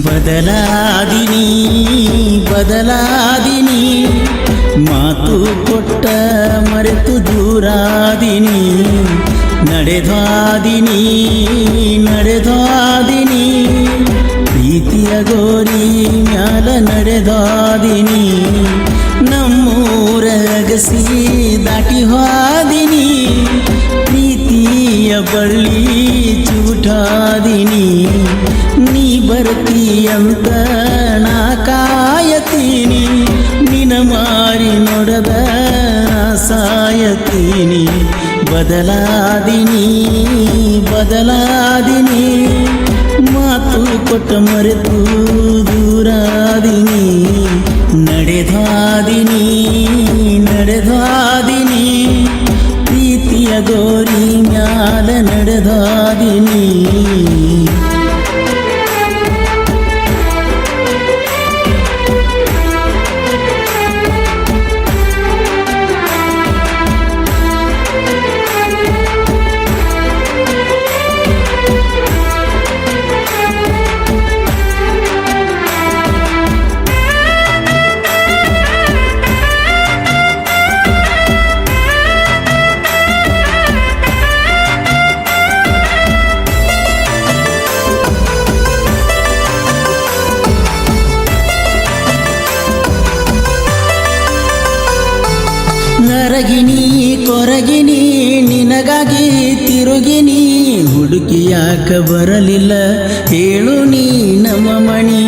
ಬದಲಾದಿನಿ ಬದಲಾದಿನಿ ಮಾತು ಕೊಟ್ಟ ಮರೆತು ದೂರಾದಿನಿ ನಡೆದಾದಿನಿ ನಡೆದಾದಿನಿ ಪ್ರೀತಿಯ ಗೋರಿ ಮ್ಯಾಲ ನಡೆದಾದಿನಿ ನಮ್ಮೂರ ಅಗಸಿ ದಾಟಿ ಹಾದಿನಿ ಪ್ರೀತಿಯ ಬಳ್ಳಿ ಚೂಟಾದಿನಿ ನೀ ಬರ್ತೀಯಂತ ನಾ ಕಾಯತೀನಿ ನಿನ ಮಾರಿ ನೋಡದ ಸಾಯತೀನಿ ಬದಲಾದಿನಿ ಬದಲಾದಿನಿ ಮಾತು ಕೊಟ್ಟ ಮರೆತು ದೂರಾದಿನಿ ನಡೆದಾದಿನಿ ನಡೆದಾದಿನಿ ಪ್ರೀತಿಯ ಗೋರಿ ಮ್ಯಾಲ ನಡೆದಾದಿನಿ ನರಗಿನಿ ಕೊರಗಿನಿ ನಿನಗಾಗಿ ತಿರುಗಿನಿ ಹುಡುಕಿ ಯಾಕ ಬರಲಿಲ್ಲ ಹೇಳು ನೀ ನಮ್ಮ ಮಣಿ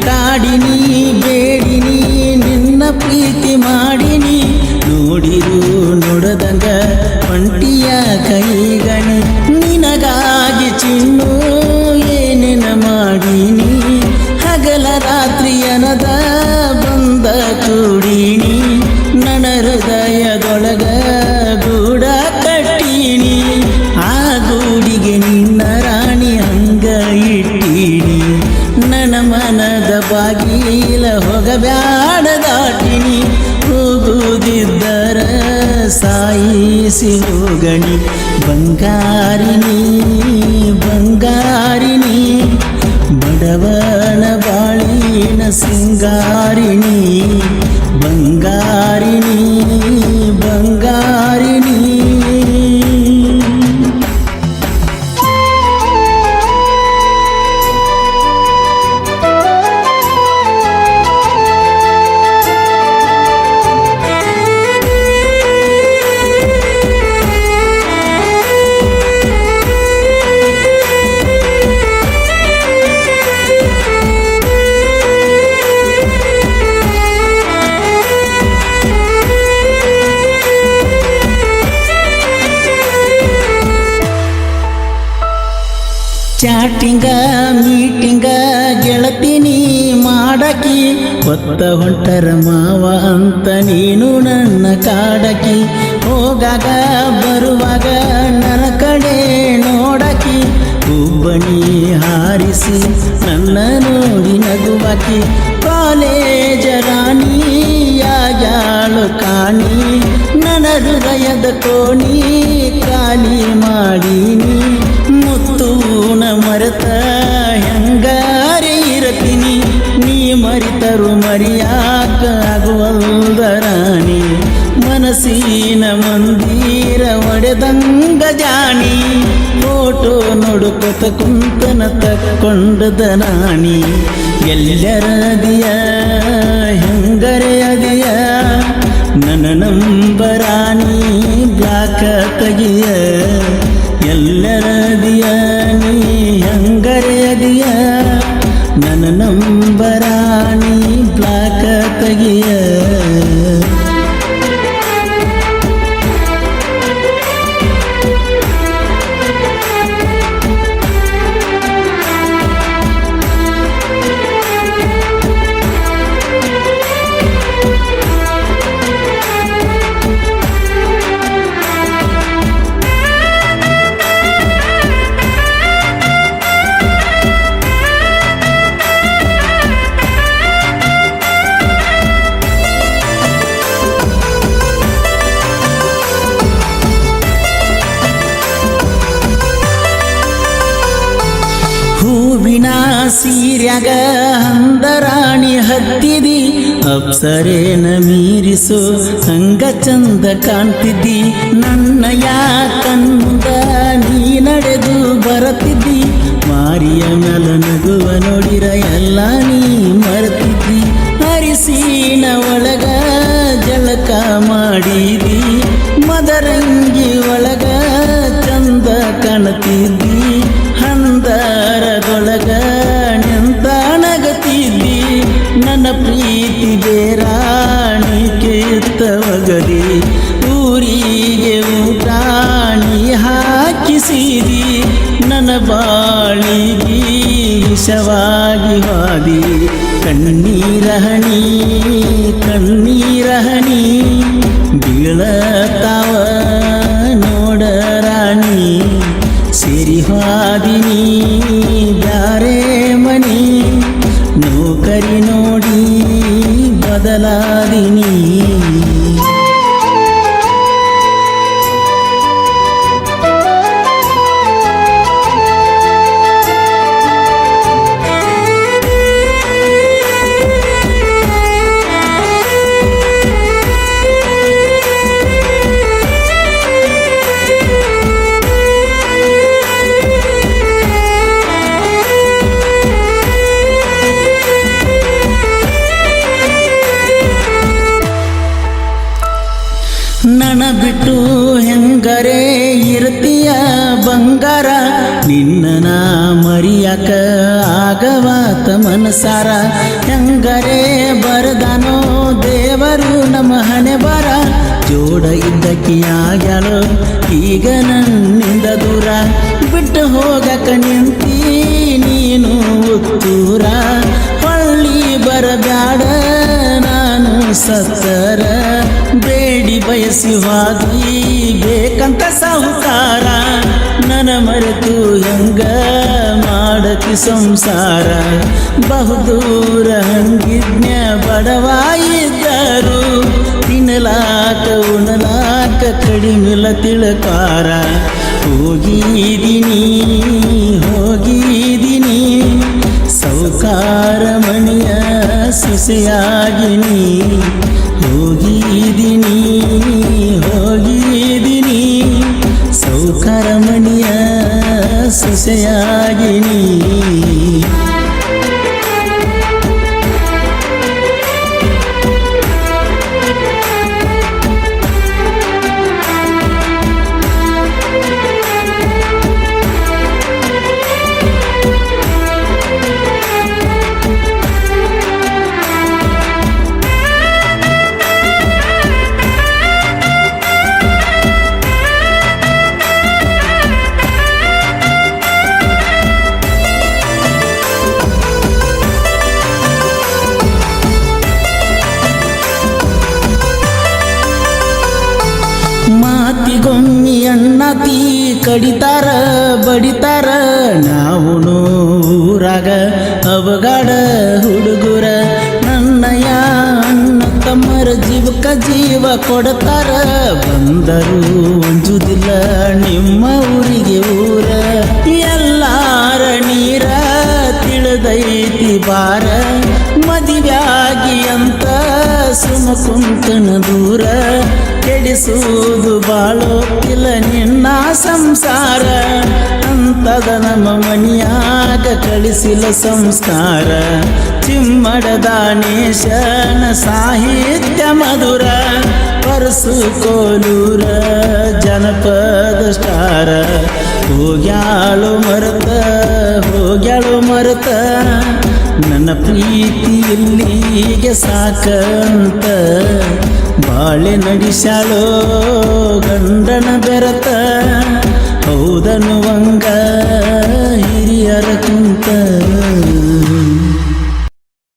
ಕಾಡಿನಿ ಬೇಡಿನಿ ನಿನ್ನ ಪ್ರೀತಿ ಮಾಡಿನಿ ನೋಡಿರು ನೋಡದಂಗ ಒಂಟಿಯ ಕೈಗಣಿ ನಿನಗಾಗಿ ಚಿನ್ನು ಏನೇನ ಮಾಡಿನಿ ಹಗಲ ರಾತ್ರಿ ಅನದ ಬಂದ ಕೂಡಿನಿ ನನ್ನ ಹೃದಯದೊಳಗ ಗೂಡ ಕಟ್ಟೀನಿ ಆ ಗೂಡಿಗೆ ನಿನ್ನ ರಾಣಿ ಹಂಗ ಇಟ್ಟೀನಿ ನನ್ನ ಮನದ ಬಾಗಿಲ ಹೋಗಬ್ಯಾಡ ದಾಟಿನಿ ಹೋಗುವುದಿದ್ದರ ಸಾಯಿಸಿ ಹೋಗಣಿ ಬಂಗಾರಿನಿ ಬಂಗಾರಿನಿ ಬಡವನ ಬಾಳಿನ ಸಿಂಗಾರಿನಿ ಬಂಗಾರಿನಿ ಬಂಗಾರಿನಿ ಚಾಟಿಂಗ ಮೀಟಿಂಗ ಗೆಳತಿನಿ ಮಾಡಕಿ ಹೊತ್ತ ಹೊಂಟರ ಮಾವ ಅಂತ ನೀನು ನನ್ನ ಕಾಡಕಿ ಹೋಗಾಗ ಬರುವಾಗ ನನ್ನ ಕಡೆ ನೋಡಕಿ ಹುಬ್ಬಣಿ ಹಾರಿಸಿ ನನ್ನ ನೋಡಿ ನಗುವಾಕಿ ಕಾಲೇಜ ರಾಣಿ ಯಾಗ್ಯಾಳು ಕಾಣಿ ನನ್ನ ಹೃದಯದ ಕೋಣಿ ಖಾಲಿ ಮಾಡೀನಿ ಮುತ್ತೂನ ಮರೆತ ಹೆಂಗಾರೆ ಇರತೀನಿ ನೀ ಮರಿತರು ಮರಿಯಾಕ ಆಗುವಲ್ದ ರಾಣಿ ಮನಸ್ಸಿನ ಮಂದಿರ ಒಡೆದಂಗ ಜಾಣಿ ಫೋಟೋ ನೋಡುಕೊತ ಕುಂತನ ತಕ್ಕೊಂಡದ ನಾಣಿ ಎಲ್ಲರದಿಯ ಹೆಂಗರೆ ಅದಿಯ ನನ್ನ ನಂಬರಾಣಿ ಬ್ಲಾಕ ತೆಗಿಯ ಎಲ್ಲರದಿಯ ನೀ ಹೆಂಗರೆ ಅದಿಯ ನನ್ನ ನಂಬರಾಣಿ ಬ್ಲಾಕ ತೆಗಿಯ ಸೀರ್ಯಾಗ ಹಂದರಾಣಿ ಹತ್ತಿದಿ ಅಪ್ಸರೇನ ಮೀರಿಸು ಹಂಗ ಚಂದ ಕಾಣ್ತಿದ್ದಿ ನನ್ನಯ ಕಣ್ಮುಂದ ನೀ ನಡೆದು ಬರತಿದ್ದಿ ಮಾರಿಯ ಮ್ಯಾಲ ನಗುವ ನೋಡಿರ ಎಲ್ಲ ನೀ ಮರೆತಿದ್ದಿ ಅರಿಸಿನ ಒಳಗ ಜಳಕ ಮಾಡಿದಿ ಮದರಂಗಿ ಒಳಗ ಚಂದ ಕಾಣತಿದ್ದಿ ಹಂದರದೊಳಗ ನಿಂತಣಗತಿದ್ದಿ ನನ್ನ ಪ್ರೀತಿ ಬೇರಾಣಿಕೆ ತವಗದಿ ಊರಿಗೆ ಊಟಾಣಿ ಹಾಕಿಸಿದಿ ನನ್ನ ಬಾಳಿಗೆ ವಿಷವಾಗಿ ಹಾದಿ ಕಣ್ಣೀರಹಣಿ ಕಣ್ಣೀರಹಣಿ ಬೀಳತಾವ ನೋಡರಾಣಿ ಸೇರಿ ಹಾದಿನಿ ಬ್ಯಾರೆ ಮನಿ ನೌಕರಿ ನೋಡಿ ಬದಲಾದಿನಿ ನನ್ನ ಬಿಟ್ಟು ಹೆಂಗರೆ ಇರ್ತೀಯ ಬಂಗಾರ ನಿನ್ನ ಮರಿಯಾಕ ಆಗವಾತ ಮನಸಾರ ಹೆಂಗರೆ ಬರದಾನೋ ದೇವರು ನಮ್ಮ ಹಣೆ ಬರ ಜೋಡ ಇದ್ದಕ್ಕಿಯಾಗ್ಯಾಳು ಈಗ ನನ್ನಿಂದ ದೂರ ಬಿಟ್ಟು ಹೋಗಕ ನಿಂತಿ ನೀನು ಉತ್ತೂರ ಹೊಳ್ಳಿ ಬರಬ್ಯಾಡ ನಾನು ಸತ್ತರ ಬೇಡಿ ಬಯಸಿ ಹಾದಿ ಬೇಕಂತ ಸಾಹುಕಾರ ನನ್ನ ಮರೆತು ಹೆಂಗ ಮಾಡತಿ ಸಂಸಾರ ಬಹುದೂರ ಹಂಗಿಜ್ಞ ಬಡವಾಯಿದ್ದರು ತಿನ್ನಲಾಕ ಉಣಲಾಕ ಕಡಿಮಿಲ್ಲ ತಿಳಕಾರ ಹೋಗಿದ್ದೀನಿ ಹೋಗಿದ್ದೀನಿ ಸೌಕಾರ ಮಣಿಯ ಸೊಸೆಯಾಗಿನಿ ಹೋಗಿದ್ದೀನಿ ಹೋಗಿದ್ದೀನಿ ಸೌಕಾರ ಮಣಿಯ ಸೊಸೆಯಾಗಿನಿ ಮಾತಿಗೊಮ್ಮಿ ಅಣ್ಣತಿ ಕಡಿತಾರ ಬಡಿತಾರ ನಾವು ಊರಾಗ ಅವಗಾಡ ಹುಡುಗುರ ನನ್ನಯ ಅಣ್ಣ ತಮ್ಮರ ಜೀವಕ ಜೀವ ಕೊಡ್ತಾರ ಬಂದರು ಅಂಜುದಿಲ್ಲ ನಿಮ್ಮ ಊರಿಗೆ ಊರ ಎಲ್ಲಾರ ನೀರ ತಿಳಿದೈತಿ ಬಾರ ಮದುವೆಯಾಗಿ ಅಂತ ಸುಮ ಕುಂತನ ದೂರ ಕೆಡಿಸುವುದು ಬಾಳೋಕಿಲ್ಲ ನಿನ್ನ ಸಂಸಾರ ಅಂತದ ನಮ್ಮ ಮನಿಯಾಗ ಕಳಿಸಿಲ್ಲ ಸಂಸ್ಕಾರ ಚಿಮ್ಮಡದಾನೇಶನ ಸಾಹಿತ್ಯ ಮಧುರ ಪರಸು ಕೋಲೂರ ಜನಪದ ಸ್ಟಾರ ಹೋಗ್ಯಾಳು ಮರತ ನನ್ನ ಪ್ರೀತಿ ಇಲ್ಲಿಗೆ ಸಾಕಂತ ಬಾಳೆ ನಡೆಸಾಳೋ ಗಂಡನ ಬೆರತ ಹೌದನು ವಂಗ